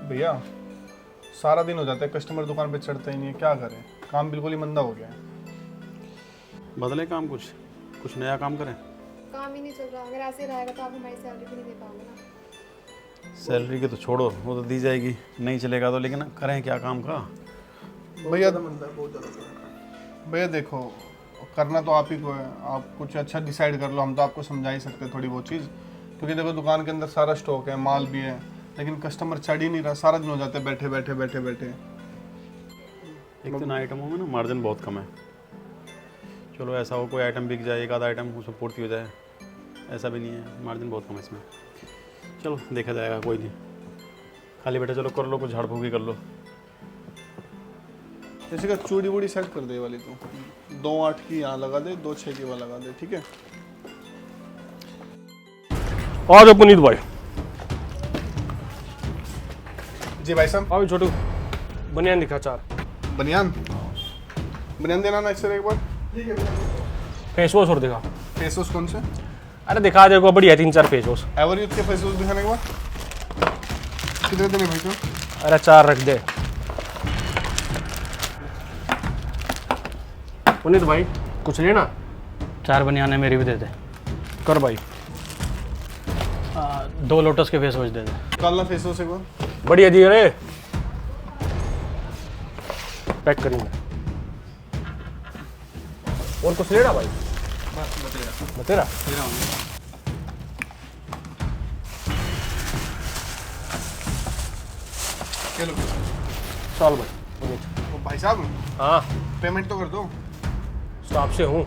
भैया सारा दिन हो जाता है, कस्टमर दुकान पे चढ़ता ही नहीं है, क्या करें? काम बिल्कुल ही मंदा हो गया है। बदले काम, कुछ नया काम करें। काम ही नहीं चल रहा। अगर ऐसे रहेगा तो आप हमारी सैलरी भी नहीं दे पाओगे ना। सैलरी की तो छोड़ो, वो तो दी जाएगी, नहीं चलेगा तो, लेकिन करें क्या काम का। भैया भैया देखो, करना तो आप ही को है। आप कुछ अच्छा डिसाइड कर लो, हम तो आपको समझा ही सकते हैं थोड़ी बहुत चीज़। क्योंकि देखो दुकान के अंदर सारा स्टॉक है, माल भी है, लेकिन कस्टमर चढ़ ही नहीं रहा। सारा दिन हो जाता है बैठे बैठे बैठे बैठे। एक तो ना आइटमों में ना मार्जिन बहुत कम है। चलो ऐसा हो कोई आइटम बिक जाए, एक आधा आइटम उसमें पूर्ति हो जाए, ऐसा भी नहीं है, मार्जिन बहुत कम है इसमें। चलो देखा जाएगा, कोई नहीं। खाली बैठे चलो कर लो, कुछ झाड़ फूक ही कर लो। जैसे कि चूड़ी वूड़ी सेट कर दे वाली, तो 2.8 की यहाँ लगा दे, 2.6 की वहाँ लगा दे, ठीक है? आ जाओ पुनीत भाई। जी भाई साहब। आओ छोटू, बनियान दिखा 4। बनियान बनियान देना ना अक्सर एक बार। फेस वॉश और दिखा। फेस वॉश कौन से? अरे दिखा देखो, बढ़िया 3-4 फेस वॉश। एवर यूथ के फेस वॉश दिखाने के बाद कितने देने भाई साहब? अरे 4 रख दे। पुनीत भाई कुछ लेना? 4 बनियाने मेरी भी दे दे। कर भाई। 2 लोटस के फेस वॉश दे दे। निकालना फेस वॉश एक बार। बढ़िया जी। अरे पैक करेंगे। और कुछ लेना भाई? बतेरा। चलो चल भाई पुनीत। तो भाई साहब हाँ पेमेंट तो कर दो। स्टाफ से हूँ।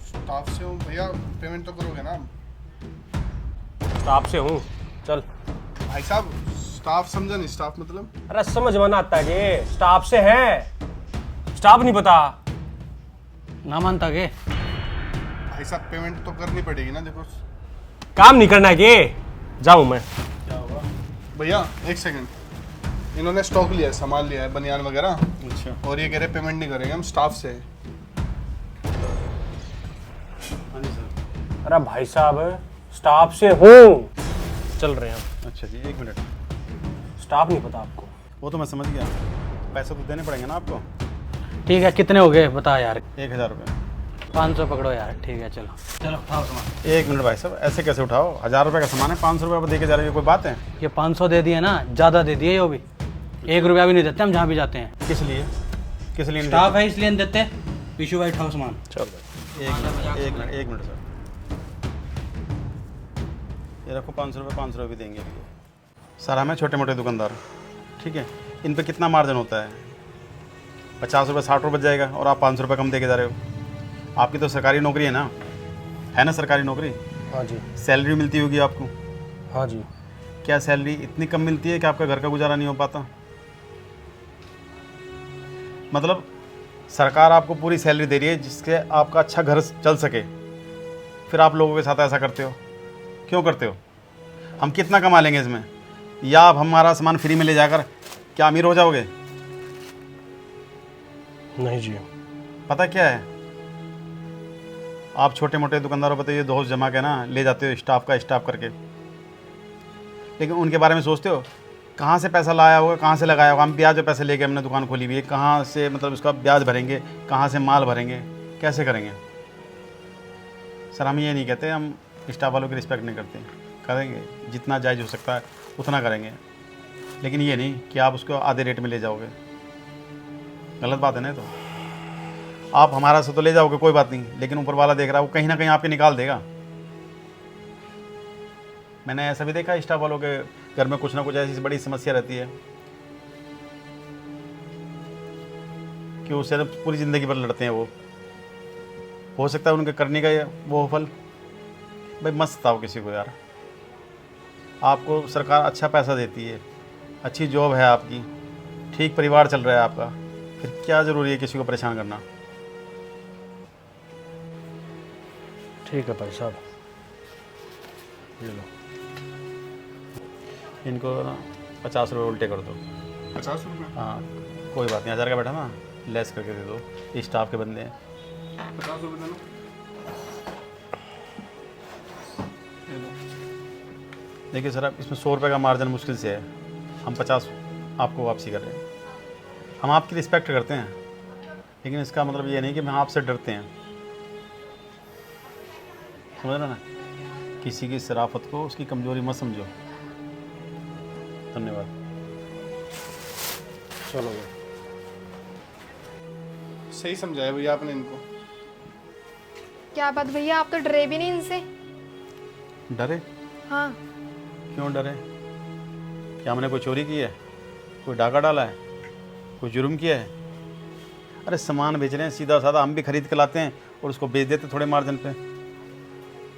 स्टाफ से हूँ भैया, पेमेंट तो करोगे ना? स्टाफ से हूँ, चल। भाई साहब स्टाफ समझा नहीं, स्टाफ मतलब? अरे समझ में ना आता है कि स्टाफ से है। स्टाफ नहीं पता? ना मानता के? भाई साहब पेमेंट तो करनी पड़ेगी ना, देखो। काम नहीं करना है कि? जाऊँ मैं? भैया एक सेकंड, इन्होंने स्टॉक लिया है, सामान लिया है, बनियान वगैरह, अच्छा। और ये कह रहे पेमेंट नहीं करेंगे, हम स्टाफ से हैं। हाँ जी सर। अरे भाई साहब स्टाफ से हूँ, चल रहे हैं हम। अच्छा जी, 1 मिनट। स्टाफ नहीं पता आपको? वो तो मैं समझ गया, पैसे तो देने पड़ेंगे ना आपको। ठीक है, कितने हो गए बता यार। 1000 रुपये। 500 पकड़ो यार। ठीक है चलो चलो उठाओ सामान। 1 मिनट भाई साहब, ऐसे कैसे उठाओ? 1000 रुपये का सामान है, 500 रुपये दे के जा रहे हो, कोई बात है? ये 500 दे दिए ना, ज़्यादा दे दिए। ये भी 1 रुपया भी नहीं देते हम जहाँ भी जाते हैं। किस लिए? किस लिए नहीं स्टाफ है इसलिए नहीं देते। पीछू भाई उठाओ सामान। चल भाई। देते? एक मिनट सर, ये रखो 500 रुपये, 500 रुपये देंगे भैया। सर हमें छोटे मोटे दुकानदार, ठीक है, इन पे कितना मार्जिन होता है? 50 रुपये 60 रुपये जाएगा, और आप 500 रुपये कम दे के जा रहे हो। आपकी तो सरकारी नौकरी है ना सरकारी नौकरी? हाँ जी। सैलरी मिलती होगी आपको? हाँ जी। क्या सैलरी इतनी कम मिलती है कि आपका घर का गुजारा नहीं हो पाता? मतलब सरकार आपको पूरी सैलरी दे रही है जिससे आपका अच्छा घर चल सके, फिर आप लोगों के साथ ऐसा करते हो, क्यों करते हो? हम कितना कमा लेंगे इसमें? या आप हमारा सामान फ्री में ले जाकर क्या अमीर हो जाओगे? नहीं जी। पता क्या है, आप छोटे मोटे दुकानदारों पर तो ये दोस्त जमा के ना ले जाते हो स्टाफ करके, लेकिन उनके बारे में सोचते हो कहाँ से पैसा लाया होगा, कहाँ से लगाया होगा? हम ब्याज पे पैसे लेके हमने दुकान खोली हुई है, कहाँ से मतलब उसका ब्याज भरेंगे, कहाँ से माल भरेंगे, कैसे करेंगे? सर हम ये नहीं कहते, हम स्टाफ वालों की रिस्पेक्ट नहीं करते, करेंगे जितना जायज़ हो सकता है उतना करेंगे, लेकिन ये नहीं कि आप उसको आधे रेट में ले जाओगे। गलत बात है ना? तो आप हमारा से तो ले जाओगे कोई बात नहीं, लेकिन ऊपर वाला देख रहा है वो कहीं ना कहीं आपके निकाल देगा। मैंने ऐसा भी देखा स्टाफ वालों के घर में कुछ ना कुछ ऐसी बड़ी समस्या रहती है कि वो सिर्फ पूरी ज़िंदगी भर लड़ते हैं। वो हो सकता है उनके करने का वो फल। भाई मत सताओ किसी को यार, आपको सरकार अच्छा पैसा देती है, अच्छी जॉब है आपकी, ठीक परिवार चल रहा है आपका, फिर क्या ज़रूरी है किसी को परेशान करना? ठीक है भाई साहब, ये लो। इनको 50 रुपये उल्टे कर दो। 50 रुपये? हाँ कोई बात नहीं, 1000 का बैठा ना, लेस करके दे दो, ये स्टाफ के बंदे हैं। 50 रुपये देना। देखिए सर, अब इसमें 100 रुपये का मार्जिन मुश्किल से है, हम 50 आपको वापसी कर रहे हैं। हम आपकी रिस्पेक्ट करते हैं, लेकिन इसका मतलब ये नहीं कि हम आपसे डरते हैं, समझ रहे ना। किसी की शराफत को उसकी कमज़ोरी मत समझो। धन्यवाद। चलो भाई, सही समझाया भैया आपने इनको। क्या बात भैया, आप तो डरे भी नहीं इनसे। डरे? हाँ। क्यों डरे? क्या हमने कोई चोरी की है, कोई डाका डाला है, कोई जुर्म किया है? अरे सामान बेच रहे हैं सीधा साधा, हम भी खरीद के लाते हैं और उसको बेच देते थोड़े मार्जिन पे,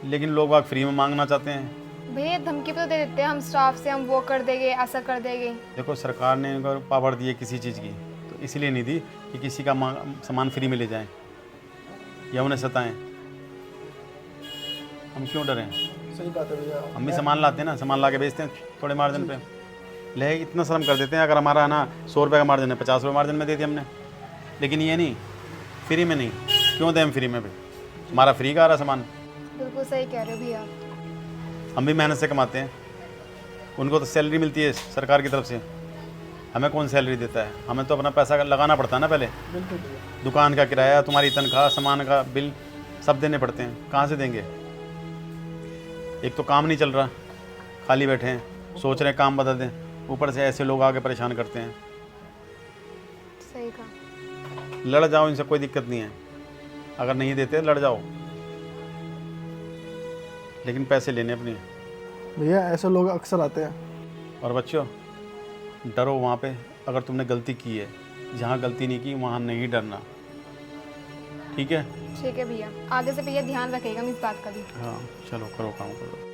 लेकिन लोग बाग फ्री में मांगना चाहते हैं। भैया धमकी तो दे देते हैं हम स्टाफ से, हम वो कर देंगे, ऐसा कर देंगे। देखो सरकार ने इनको पावर दी है किसी चीज़ की, तो इसलिए नहीं दी कि किसी का सामान फ्री में ले जाएं या उन्हें सताएं। हम क्यों डरें? सही बात है भैया। हम भी सामान लाते हैं ना, सामान ला के बेचते हैं थोड़े मार्जिन पे। ले इतना शर्म कर देते हैं, अगर हमारा ना 100 रुपये का मार्जिन है, 50 रुपये मार्जिन में दे दिया हमने। लेकिन ये नहीं, फ्री में नहीं। क्यों दें हम फ्री में भी? हमारा फ्री का आ रहा सामान। बिल्कुल सही कह रहे हो भैया। हम भी मेहनत से कमाते हैं, उनको तो सैलरी मिलती है सरकार की तरफ से, हमें कौन सैलरी देता है? हमें तो अपना पैसा लगाना पड़ता है ना पहले। बिल्कुल भैया। दुकान का किराया, तुम्हारी तनख्वाह, सामान का बिल सब देने पड़ते हैं, कहाँ से देंगे? एक तो काम नहीं चल रहा, खाली बैठे हैं, सोच रहे हैं काम बदल दें, ऊपर से ऐसे लोग आके परेशान करते हैं। सही कहा। लड़ जाओ, इनसे कोई दिक्कत नहीं है, अगर नहीं देते लड़ जाओ, लेकिन पैसे लेने अपने। भैया ऐसे लोग अक्सर आते हैं। और बच्चों डरो वहाँ पे, अगर तुमने गलती की है, जहाँ गलती नहीं की वहाँ नहीं डरना, ठीक है? ठीक है भैया, आगे से भैया ध्यान रखिएगा इस बात का भी। हाँ चलो करो काम करो।